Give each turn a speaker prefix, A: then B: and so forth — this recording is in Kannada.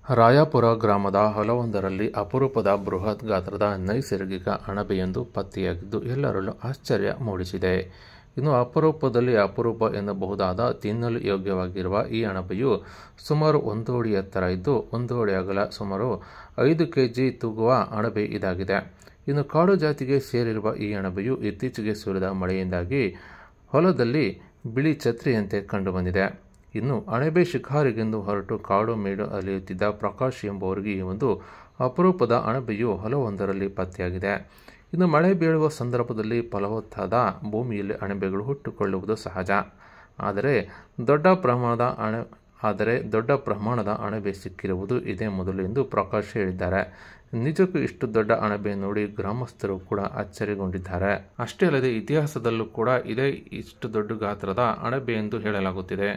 A: ರಾಯಾಪುರ ಗ್ರಾಮದ ಹೊಲವೊಂದರಲ್ಲಿ ಅಪರೂಪದ ಬೃಹತ್ ಗಾತ್ರದ ನೈಸರ್ಗಿಕ ಅಣಬೆಯೊಂದು ಪತ್ತೆಯಾಗಿದ್ದು ಎಲ್ಲರಲ್ಲೂ ಆಶ್ಚರ್ಯ ಮೂಡಿಸಿದೆ. ಇನ್ನು ಅಪರೂಪದಲ್ಲಿ ಅಪರೂಪ ಎನ್ನಬಹುದಾದ ತಿನ್ನಲು ಯೋಗ್ಯವಾಗಿರುವ ಈ ಅಣಬೆಯು ಸುಮಾರು 1 ಅಡಿ ಎತ್ತರ ಇದ್ದು 1 ಅಡಿ ಅಗಲ, ಸುಮಾರು 5 kg ತೂಗುವ ಅಣಬೆ ಇದಾಗಿದೆ. ಇನ್ನು ಕಾಡು ಜಾತಿಗೆ ಸೇರಿರುವ ಈ ಅಣಬೆಯು ಇತ್ತೀಚೆಗೆ ಸುರಿದ ಮಳೆಯಿಂದಾಗಿ ಹೊಲದಲ್ಲಿ ಬಿಳಿ ಛತ್ರಿಯಂತೆ ಕಂಡುಬಂದಿದೆ. ಇನ್ನು ಅಣಬೆ ಶಿಕಾರಿಗೆಂದು ಹೊರಟು ಕಾಡು ಮೇಡು ಅಲೆಯುತ್ತಿದ್ದ ಪ್ರಕಾಶ್ ಎಂಬುವರಿಗೆ ಈ ಒಂದು ಅಪರೂಪದ ಅಣಬೆಯು ಹೊಲವೊಂದರಲ್ಲಿ ಪತ್ತೆಯಾಗಿದೆ. ಇನ್ನು ಮಳೆ ಬೀಳುವ ಸಂದರ್ಭದಲ್ಲಿ ಫಲವತ್ತಾದ ಭೂಮಿಯಲ್ಲಿ ಅಣಬೆಗಳು ಹುಟ್ಟಿಕೊಳ್ಳುವುದು ಸಹಜ. ಆದರೆ ದೊಡ್ಡ ಪ್ರಮಾಣದ ಅಣಬೆ ಸಿಕ್ಕಿರುವುದು ಇದೇ ಮೊದಲು ಎಂದು ಪ್ರಕಾಶ್ ಹೇಳಿದ್ದಾರೆ. ನಿಜಕ್ಕೂ ಇಷ್ಟು ದೊಡ್ಡ ಅಣಬೆ ನೋಡಿ ಗ್ರಾಮಸ್ಥರು ಕೂಡ ಅಚ್ಚರಿಗೊಂಡಿದ್ದಾರೆ. ಅಷ್ಟೇ ಅಲ್ಲದೆ ಇತಿಹಾಸದಲ್ಲೂ ಕೂಡ ಇದೇ ಇಷ್ಟು ದೊಡ್ಡ ಗಾತ್ರದ ಅಣಬೆ ಎಂದು ಹೇಳಲಾಗುತ್ತಿದೆ.